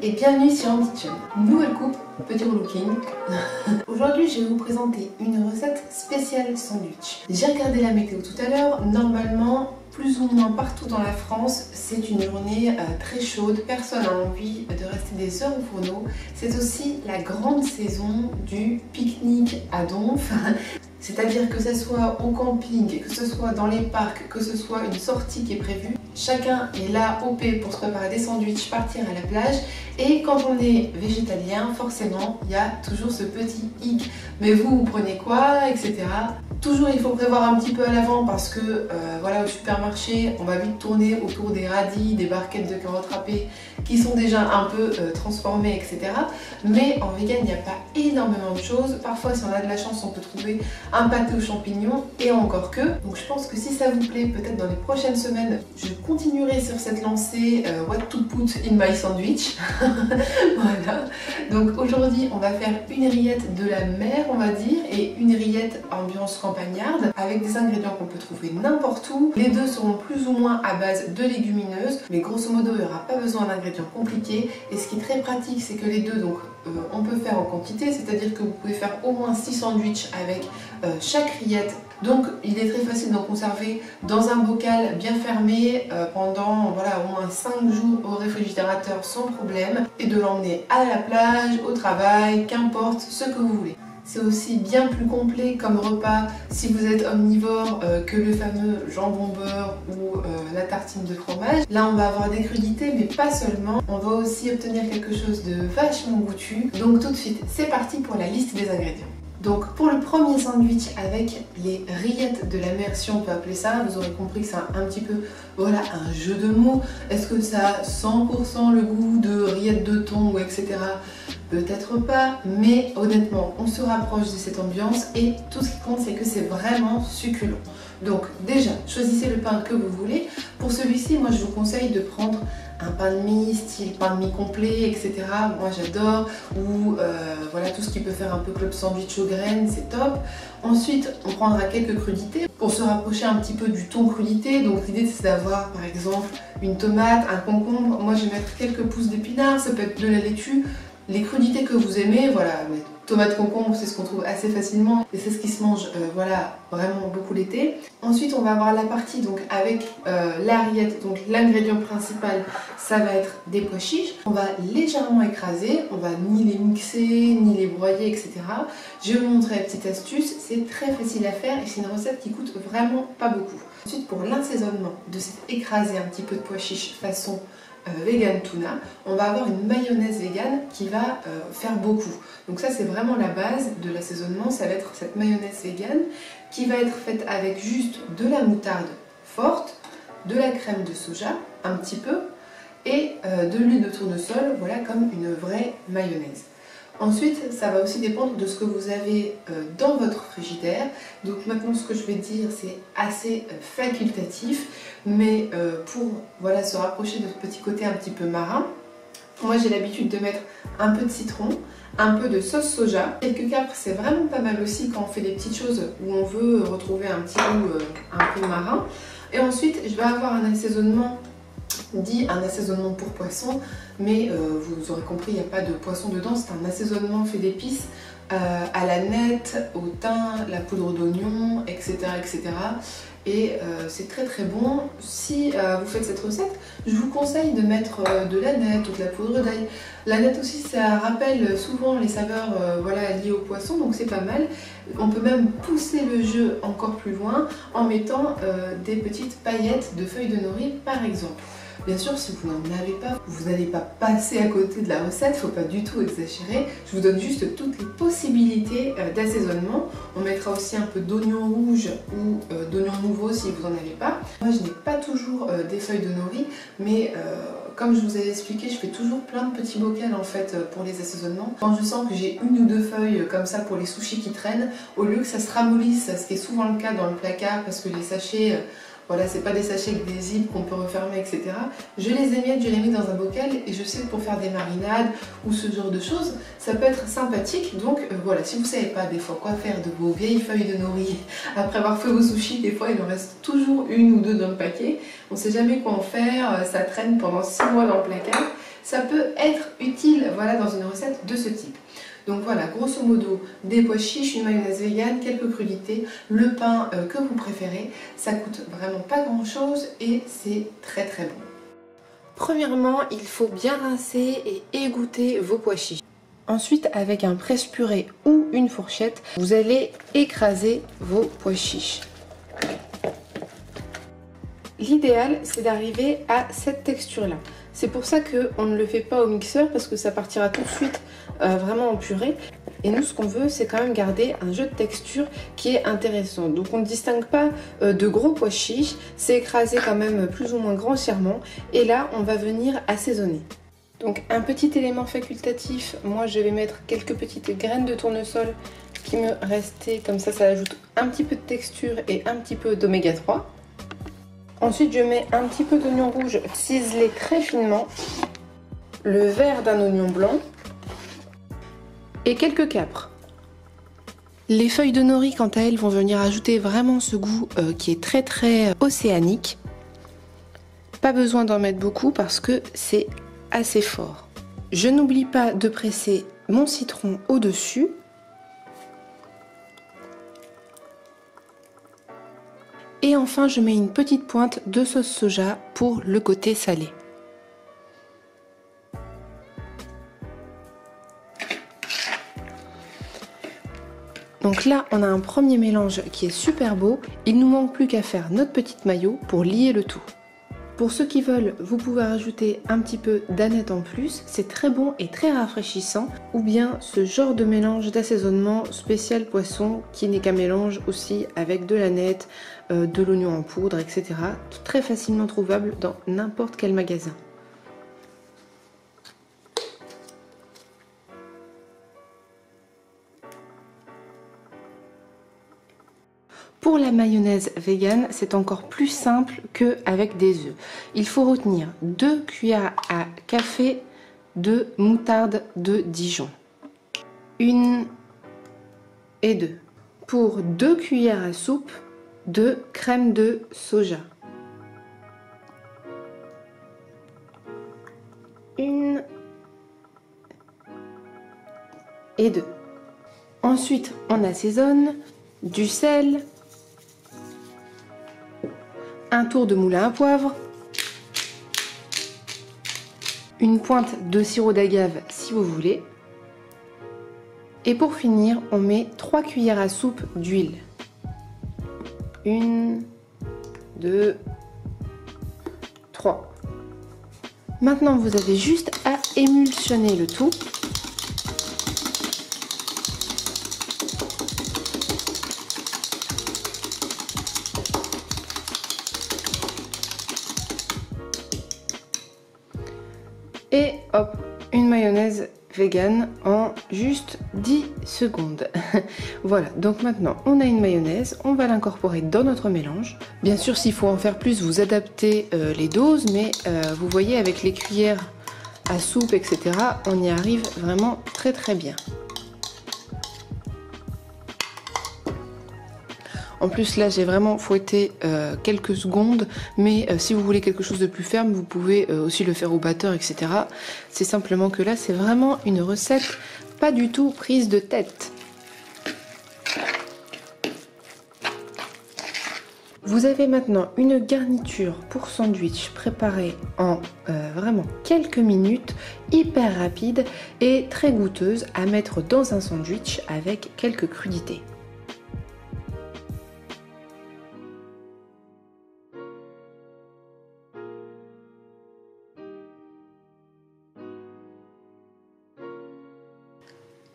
et bienvenue sur Andy Chun. Nouvelle coupe, petit relooking. Aujourd'hui je vais vous présenter une recette spéciale sandwich. J'ai regardé la météo tout à l'heure, normalement plus ou moins partout dans la France c'est une journée très chaude, personne n'a envie de rester des heures au fourneau. C'est aussi la grande saison du pique-nique à donf. C'est-à-dire que ce soit au camping, que ce soit dans les parcs, que ce soit une sortie qui est prévue, chacun est là OP pour se préparer des sandwichs, partir à la plage. Et quand on est végétalien, forcément, il y a toujours ce petit hic. Mais vous prenez quoi, etc. Toujours il faut prévoir un petit peu à l'avant parce que voilà, au supermarché, on va vite tourner autour des radis, des barquettes de carottes râpées qui sont déjà un peu transformées, etc. Mais en vegan, il n'y a pas énormément de choses. Parfois, si on a de la chance, on peut trouver un pâté aux champignons et encore que. Donc je pense que si ça vous plaît, peut-être dans les prochaines semaines, je continuerai sur cette lancée what to put in my sandwich. Voilà. Donc aujourd'hui, on va faire une rillette de la mer, on va dire, et une rillette ambiance campagnarde avec des ingrédients qu'on peut trouver n'importe où. Les deux seront plus ou moins à base de légumineuses, mais grosso modo, il n'y aura pas besoin d'ingrédients compliqués. Et ce qui est très pratique, c'est que les deux, donc on peut faire en quantité, c'est-à-dire que vous pouvez faire au moins 6 sandwichs avec chaque rillette. Donc il est très facile d'en conserver dans un bocal bien fermé pendant voilà, au moins 5 jours au réfrigérateur sans problème et de l'emmener à la plage, au travail, qu'importe ce que vous voulez. C'est aussi bien plus complet comme repas si vous êtes omnivore que le fameux jambon beurre ou la tartine de fromage. Là on va avoir des crudités mais pas seulement, on va aussi obtenir quelque chose de vachement goûtu. Donc tout de suite c'est parti pour la liste des ingrédients. Donc pour le premier sandwich avec les rillettes de la mer, si on peut appeler ça, vous aurez compris que c'est un petit peu voilà, un jeu de mots. Est-ce que ça a 100% le goût de rillettes de thon ou etc. Peut-être pas, mais honnêtement on se rapproche de cette ambiance et tout ce qui compte c'est que c'est vraiment succulent. Donc déjà, choisissez le pain que vous voulez. Pour celui-ci, moi je vous conseille de prendre un pain de mie, style pain de mie complet, etc. Moi j'adore. Ou voilà, tout ce qui peut faire un peu club sandwich aux graines, c'est top. Ensuite, on prendra quelques crudités pour se rapprocher un petit peu du thon crudité. Donc l'idée c'est d'avoir par exemple une tomate, un concombre. Moi je vais mettre quelques pousses d'épinards, ça peut être de la laitue. Les crudités que vous aimez, voilà, tomate, concombre, c'est ce qu'on trouve assez facilement et c'est ce qui se mange, voilà, vraiment beaucoup l'été. Ensuite, on va avoir la partie donc avec la rillette, donc l'ingrédient principal, ça va être des pois chiches. On va légèrement écraser, on va ni les mixer, ni les broyer, etc. Je vais vous montrer la petite astuce, c'est très facile à faire et c'est une recette qui coûte vraiment pas beaucoup. Ensuite, pour l'assaisonnement de cet écrasé un petit peu de pois chiches façon vegan tuna, on va avoir une mayonnaise vegan qui va faire beaucoup. Donc ça c'est vraiment la base de l'assaisonnement, ça va être cette mayonnaise vegan qui va être faite avec juste de la moutarde forte, de la crème de soja un petit peu et de l'huile de tournesol, voilà, comme une vraie mayonnaise. Ensuite, ça va aussi dépendre de ce que vous avez dans votre frigidaire. Donc maintenant, ce que je vais dire, c'est assez facultatif, mais pour voilà, se rapprocher de ce petit côté un petit peu marin, moi j'ai l'habitude de mettre un peu de citron, un peu de sauce soja, quelques capres, c'est vraiment pas mal aussi quand on fait des petites choses où on veut retrouver un petit goût un peu marin. Et ensuite, je vais avoir un assaisonnement dit un assaisonnement pour poisson, mais vous aurez compris, il n'y a pas de poisson dedans, c'est un assaisonnement fait d'épices à la nette, au thym, la poudre d'oignon, etc. etc. Et c'est très très bon. Si vous faites cette recette, je vous conseille de mettre de la nette ou de la poudre d'ail. La nette aussi, ça rappelle souvent les saveurs voilà, liées au poisson, donc c'est pas mal. On peut même pousser le jeu encore plus loin en mettant des petites paillettes de feuilles de nori par exemple. Bien sûr, si vous n'en avez pas, vous n'allez pas passer à côté de la recette, il ne faut pas du tout exagérer. Je vous donne juste toutes les possibilités d'assaisonnement. On mettra aussi un peu d'oignon rouge ou d'oignon nouveau si vous n'en avez pas. Moi, je n'ai pas toujours des feuilles de nori, mais comme je vous ai expliqué, je fais toujours plein de petits bocals en fait pour les assaisonnements. Quand je sens que j'ai une ou deux feuilles comme ça pour les sushis qui traînent, au lieu que ça se ramollisse, ce qui est souvent le cas dans le placard parce que les sachets... Voilà, c'est pas des sachets avec des zips qu'on peut refermer, etc. Je les émiette, je les mets dans un bocal et je sais que pour faire des marinades ou ce genre de choses, ça peut être sympathique. Donc voilà, si vous savez pas des fois quoi faire de vos vieilles feuilles de nori, après avoir fait vos sushis, des fois il en reste toujours une ou deux dans le paquet. On sait jamais quoi en faire, ça traîne pendant 6 mois dans le placard. ça peut être utile voilà, dans une recette de ce type. Donc voilà, grosso modo, des pois chiches, une mayonnaise végane, quelques crudités, le pain que vous préférez. Ça coûte vraiment pas grand chose et c'est très très bon. Premièrement, il faut bien rincer et égoutter vos pois chiches. Ensuite, avec un presse-purée ou une fourchette, vous allez écraser vos pois chiches. L'idéal, c'est d'arriver à cette texture-là. C'est pour ça qu'on ne le fait pas au mixeur, parce que ça partira tout de suite vraiment en purée. Et nous, ce qu'on veut, c'est quand même garder un jeu de texture qui est intéressant. Donc on ne distingue pas de gros pois chiches, c'est écrasé quand même plus ou moins grossièrement. Et là, on va venir assaisonner. Donc un petit élément facultatif, moi je vais mettre quelques petites graines de tournesol qui me restaient, comme ça ajoute un petit peu de texture et un petit peu d'oméga 3. Ensuite je mets un petit peu d'oignon rouge ciselé très finement, le vert d'un oignon blanc et quelques capres. Les feuilles de nori quant à elles vont venir ajouter vraiment ce goût qui est très très océanique. Pas besoin d'en mettre beaucoup parce que c'est assez fort. Je n'oublie pas de presser mon citron au-dessus. Et enfin, je mets une petite pointe de sauce soja pour le côté salé. Donc là, on a un premier mélange qui est super beau. Il nous manque plus qu'à faire notre petite mayo pour lier le tout. Pour ceux qui veulent, vous pouvez rajouter un petit peu d'aneth en plus, c'est très bon et très rafraîchissant. Ou bien ce genre de mélange d'assaisonnement spécial poisson qui n'est qu'un mélange aussi avec de l'aneth, de l'oignon en poudre, etc. Très facilement trouvable dans n'importe quel magasin. Pour la mayonnaise végane, c'est encore plus simple qu'avec des œufs. Il faut retenir 2 cuillères à café de moutarde de Dijon. 1 et 2. Pour 2 cuillères à soupe de crème de soja. 1 et 2. Ensuite, on assaisonne du sel, un tour de moulin à poivre, une pointe de sirop d'agave si vous voulez. Et pour finir, on met 3 cuillères à soupe d'huile. 1, 2, 3. Maintenant, vous avez juste à émulsionner le tout. Et hop, une mayonnaise végane en juste 10 secondes. Voilà, donc maintenant on a une mayonnaise, on va l'incorporer dans notre mélange. Bien sûr, s'il faut en faire plus, vous adaptez les doses, mais vous voyez avec les cuillères à soupe, etc., on y arrive vraiment très très bien. En plus là j'ai vraiment fouetté quelques secondes, mais si vous voulez quelque chose de plus ferme, vous pouvez aussi le faire au batteur, etc. C'est simplement que là c'est vraiment une recette pas du tout prise de tête. Vous avez maintenant une garniture pour sandwich préparée en vraiment quelques minutes, hyper rapide et très goûteuse à mettre dans un sandwich avec quelques crudités.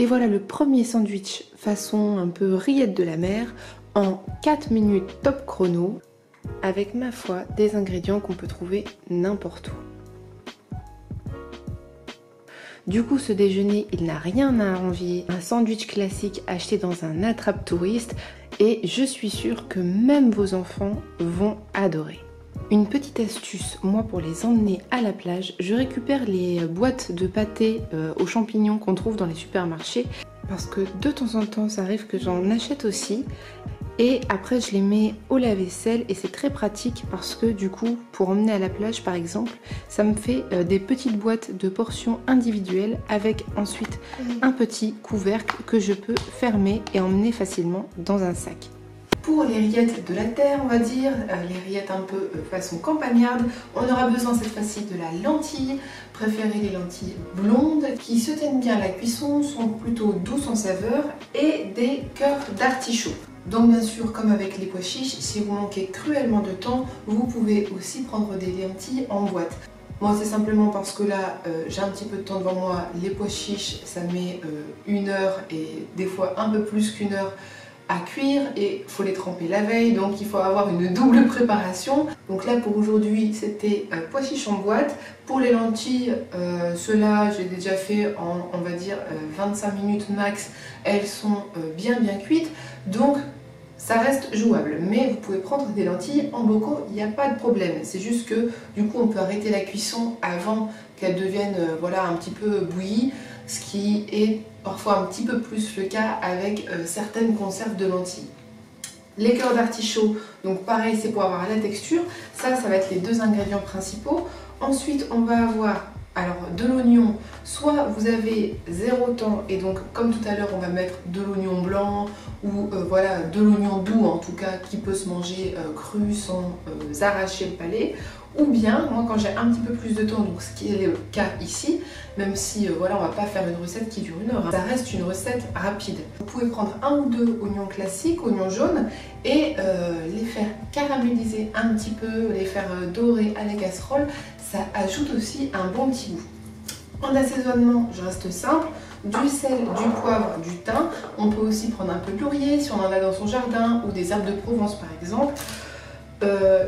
Et voilà le premier sandwich façon un peu rillette de la mer en 4 minutes top chrono avec ma foi des ingrédients qu'on peut trouver n'importe où. Du coup ce déjeuner il n'a rien à envier un sandwich classique acheté dans un attrape-touriste et je suis sûre que même vos enfants vont adorer. Une petite astuce, moi pour les emmener à la plage, je récupère les boîtes de pâté aux champignons qu'on trouve dans les supermarchés parce que de temps en temps ça arrive que j'en achète aussi Et après je les mets au lave-vaisselle et c'est très pratique parce que du coup pour emmener à la plage par exemple, ça me fait des petites boîtes de portions individuelles avec ensuite un petit couvercle que je peux fermer et emmener facilement dans un sac. Pour les rillettes de la terre, on va dire, les rillettes un peu façon campagnarde, on aura besoin cette fois-ci de la lentille. Préférez les lentilles blondes qui se tiennent bien à la cuisson, sont plutôt douces en saveur, et des cœurs d'artichaut. Donc bien sûr, comme avec les pois chiches, si vous manquez cruellement de temps, vous pouvez aussi prendre des lentilles en boîte. Moi c'est simplement parce que là j'ai un petit peu de temps devant moi, les pois chiches ça met 1 heure et des fois un peu plus qu'1 heure à cuire et il faut les tremper la veille, donc il faut avoir une double préparation. Donc là pour aujourd'hui c'était pois chiches en boîte. Pour les lentilles, ceux-là j'ai déjà fait en on va dire 25 minutes max, elles sont bien cuites, donc ça reste jouable. Mais vous pouvez prendre des lentilles en bocaux, il n'y a pas de problème. C'est juste que du coup on peut arrêter la cuisson avant qu'elles deviennent voilà, un petit peu bouillies, ce qui est parfois un petit peu plus le cas avec certaines conserves de lentilles. Les cœurs d'artichaut, donc pareil c'est pour avoir la texture, ça va être les 2 ingrédients principaux. Ensuite on va avoir alors de l'oignon, soit vous avez 0 temps et donc comme tout à l'heure on va mettre de l'oignon blanc ou voilà de l'oignon doux en tout cas qui peut se manger cru sans arracher le palais. Ou bien, moi quand j'ai un petit peu plus de temps, donc ce qui est le cas ici, même si voilà on va pas faire une recette qui dure 1 heure, ça reste une recette rapide. Vous pouvez prendre 1 ou 2 oignons classiques, oignons jaunes, et les faire caraméliser un petit peu, les faire dorer à la casserole, ça ajoute aussi un bon petit goût. En assaisonnement, je reste simple, du sel, du poivre, du thym. On peut aussi prendre un peu de laurier si on en a dans son jardin, ou des herbes de Provence par exemple.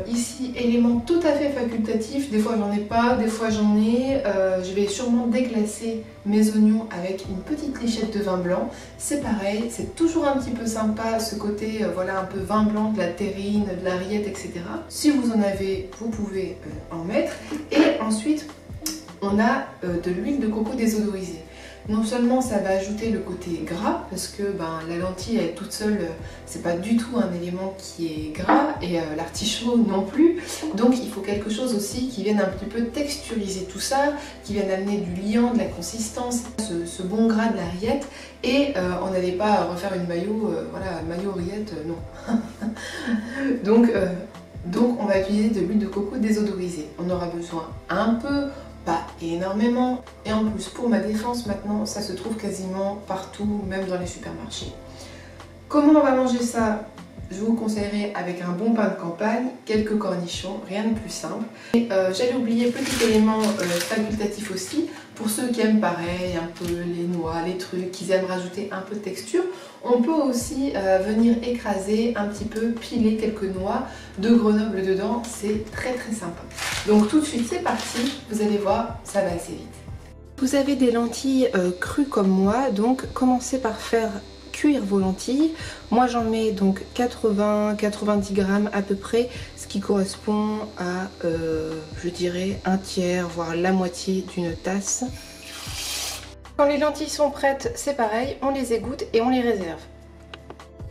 Ici, élément tout à fait facultatif, des fois j'en ai pas, des fois j'en ai. Je vais sûrement déglacer mes oignons avec une petite lichette de vin blanc. C'est pareil, c'est toujours un petit peu sympa ce côté voilà un peu vin blanc, de la terrine, de la rillette, etc. Si vous en avez, vous pouvez en mettre. Et ensuite, on a de l'huile de coco désodorisée. Non seulement ça va ajouter le côté gras, parce que la lentille elle, toute seule, c'est pas du tout un élément qui est gras, et l'artichaut non plus. Donc il faut quelque chose aussi qui vienne un petit peu texturiser tout ça, qui vienne amener du liant, de la consistance, ce bon gras de la rillette. Et on n'allait pas refaire une mayo, voilà, mayo rillette, non. donc on va utiliser de l'huile de coco désodorisée. On aura besoin un peu, pas énormément, et en plus pour ma défense maintenant ça se trouve quasiment partout, même dans les supermarchés. Comment on va manger ça? Je vous conseillerais avec un bon pain de campagne, quelques cornichons, rien de plus simple. Et j'allais oublier petit élément facultatif aussi, pour ceux qui aiment pareil, un peu les noix, les trucs, qui aiment rajouter un peu de texture, on peut aussi venir écraser un petit peu, piler quelques noix de Grenoble dedans, c'est très sympa. Donc tout de suite c'est parti, vous allez voir, ça va assez vite. Vous avez des lentilles crues comme moi, donc commencez par faire cuire vos lentilles. Moi j'en mets donc 80-90 grammes à peu près, ce qui correspond à je dirais un tiers voire la moitié d'une tasse. Quand les lentilles sont prêtes, c'est pareil, on les égoutte et on les réserve.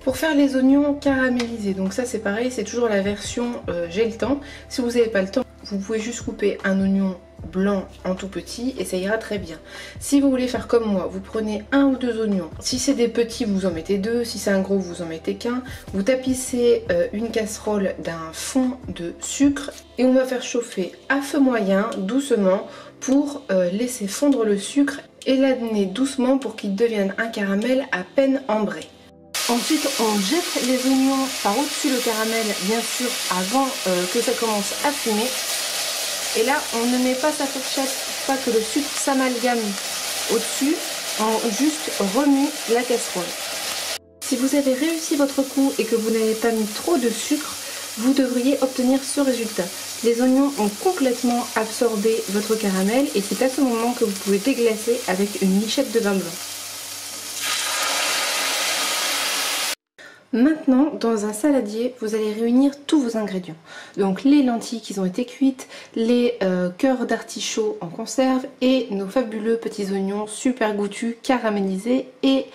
Pour faire les oignons caramélisés, donc ça c'est pareil, c'est toujours la version j'ai le temps. Si vous n'avez pas le temps, vous pouvez juste couper un oignon blanc en tout petit et ça ira très bien. Si vous voulez faire comme moi, vous prenez 1 ou 2 oignons. Si c'est des petits, vous en mettez 2. Si c'est un gros, vous en mettez qu'un. Vous tapissez une casserole d'un fond de sucre et on va faire chauffer à feu moyen, doucement, pour laisser fondre le sucre et l'amener doucement pour qu'il devienne un caramel à peine ambré. Ensuite, on jette les oignons par au-dessus le caramel, bien sûr, avant que ça commence à fumer. Et là, on ne met pas sa fourchette pour pas que le sucre s'amalgame au-dessus. On juste remue la casserole. Si vous avez réussi votre coup et que vous n'avez pas mis trop de sucre, vous devriez obtenir ce résultat. Les oignons ont complètement absorbé votre caramel et c'est à ce moment que vous pouvez déglacer avec une lichette de vin blanc. Maintenant, dans un saladier, vous allez réunir tous vos ingrédients. Donc les lentilles qui ont été cuites, les cœurs d'artichaut en conserve et nos fabuleux petits oignons super goûtus, caramélisés et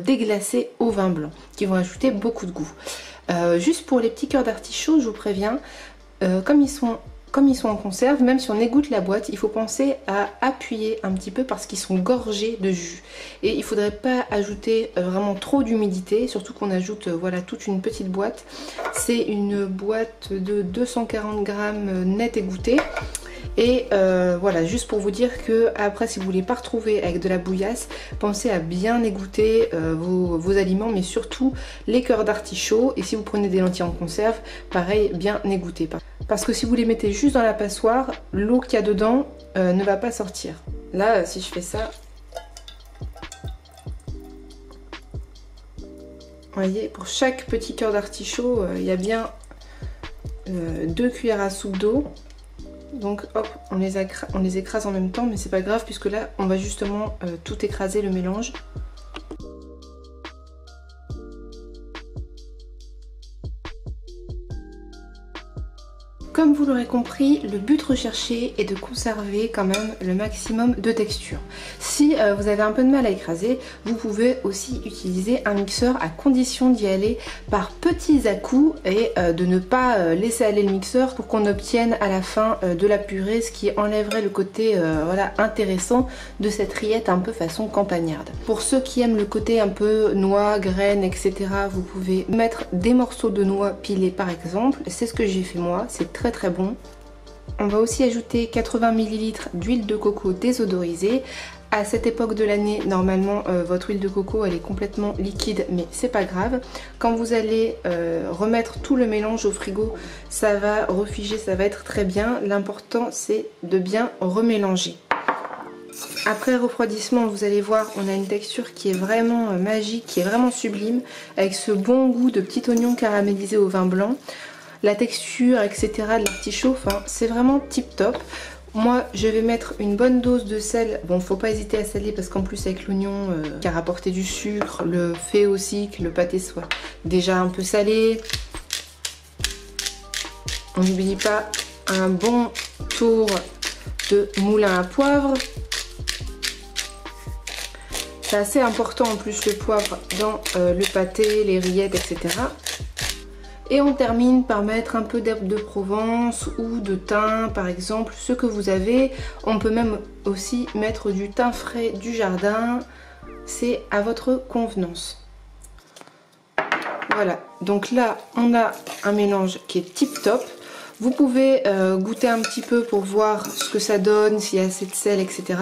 déglacés au vin blanc, qui vont ajouter beaucoup de goût. Juste pour les petits cœurs d'artichaut, je vous préviens, comme ils sont en conserve, même si on égoutte la boîte, il faut penser à appuyer un petit peu parce qu'ils sont gorgés de jus. Et il ne faudrait pas ajouter vraiment trop d'humidité, surtout qu'on ajoute voilà, toute une petite boîte. C'est une boîte de 240 grammes net égouttée. Et voilà, juste pour vous dire que après, si vous voulez pas retrouver avec de la bouillasse, pensez à bien égoutter vos aliments, mais surtout les cœurs d'artichaut. Et si vous prenez des lentilles en conserve, pareil, bien égoutter. Parce que si vous les mettez juste dans la passoire, l'eau qu'il y a dedans ne va pas sortir. Là, si je fais ça, vous voyez, pour chaque petit cœur d'artichaut, il y a bien 2 cuillères à soupe d'eau. Donc hop, on les écrase en même temps, mais c'est pas grave puisque là on va justement tout écraser, le mélange. Comme vous l'aurez compris, le but recherché est de conserver quand même le maximum de texture. Si vous avez un peu de mal à écraser, vous pouvez aussi utiliser un mixeur à condition d'y aller par petits à-coups et de ne pas laisser aller le mixeur pour qu'on obtienne à la fin de la purée, ce qui enlèverait le côté voilà, intéressant de cette rillette un peu façon campagnarde. Pour ceux qui aiment le côté un peu noix, graines, etc., vous pouvez mettre des morceaux de noix pilés par exemple. C'est ce que j'ai fait moi, c'est très bon. On va aussi ajouter 80 ml d'huile de coco désodorisée. À cette époque de l'année, normalement, votre huile de coco elle est complètement liquide, mais c'est pas grave. Quand vous allez remettre tout le mélange au frigo, ça va refiger, ça va être très bien. L'important c'est de bien remélanger. Après refroidissement, vous allez voir, on a une texture qui est vraiment magique, qui est vraiment sublime, avec ce bon goût de petit oignon caramélisé au vin blanc. La texture, etc. de l'artichaut, enfin, c'est vraiment tip top. Moi, je vais mettre une bonne dose de sel. Bon, faut pas hésiter à saler parce qu'en plus avec l'oignon qui a rapporté du sucre, le fait aussi que le pâté soit déjà un peu salé. On n'oublie pas un bon tour de moulin à poivre. C'est assez important en plus le poivre dans le pâté, les rillettes, etc. Et on termine par mettre un peu d'herbe de Provence ou de thym par exemple, ce que vous avez. On peut même aussi mettre du thym frais du jardin, c'est à votre convenance. Voilà, donc là on a un mélange qui est tip top. Vous pouvez goûter un petit peu pour voir ce que ça donne, s'il y a assez de sel, etc.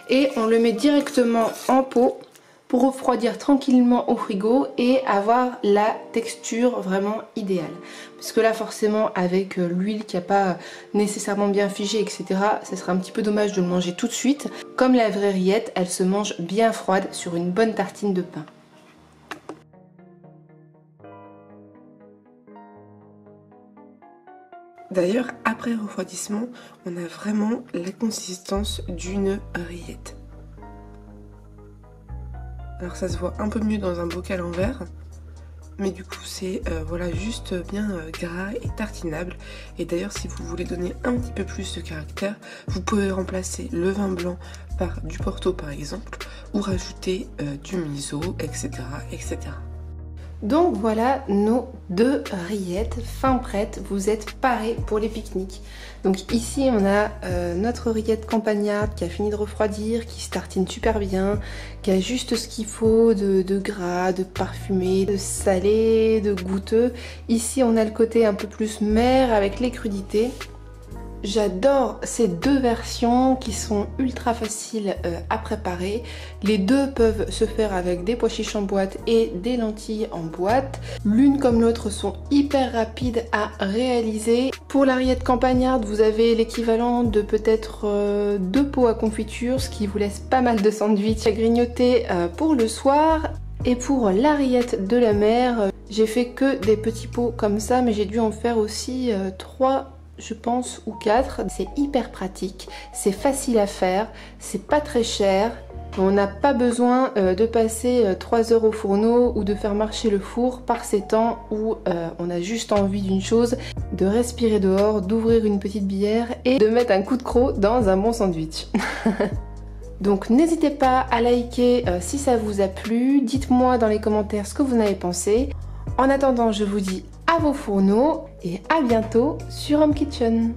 Et on le met directement en pot pour refroidir tranquillement au frigo et avoir la texture vraiment idéale. Parce que là forcément avec l'huile qui n'a pas nécessairement bien figé, etc., ça serait un petit peu dommage de le manger tout de suite. Comme la vraie rillette, elle se mange bien froide sur une bonne tartine de pain. D'ailleurs, après refroidissement, on a vraiment la consistance d'une rillette. Alors ça se voit un peu mieux dans un bocal en verre, mais du coup c'est voilà, juste bien gras et tartinable. Et d'ailleurs si vous voulez donner un petit peu plus de caractère, vous pouvez remplacer le vin blanc par du Porto par exemple, ou rajouter du miso, etc., etc. Donc voilà nos 2 rillettes fin prêtes, vous êtes parés pour les pique-niques. Donc ici on a notre rillette campagnarde qui a fini de refroidir, qui se tartine super bien, qui a juste ce qu'il faut de gras, de parfumé, de salé, de goûteux. Ici on a le côté un peu plus mer avec les crudités. J'adore ces 2 versions qui sont ultra faciles à préparer. Les deux peuvent se faire avec des pois chiches en boîte et des lentilles en boîte. L'une comme l'autre sont hyper rapides à réaliser. Pour la rillette campagnarde, vous avez l'équivalent de peut-être 2 pots à confiture, ce qui vous laisse pas mal de sandwichs à grignoter pour le soir. Et pour la rillette de la mer, j'ai fait que des petits pots comme ça, mais j'ai dû en faire aussi 3 je pense ou 4. C'est hyper pratique, c'est facile à faire, c'est pas très cher On n'a pas besoin de passer 3 heures au fourneau ou de faire marcher le four par ces temps où on a juste envie d'une chose, de respirer dehors, d'ouvrir une petite bière et de mettre un coup de croc dans un bon sandwich. Donc n'hésitez pas à liker si ça vous a plu, dites-moi dans les commentaires ce que vous en avez pensé. En attendant, je vous dis à vos fourneaux et à bientôt sur Home Kitchen.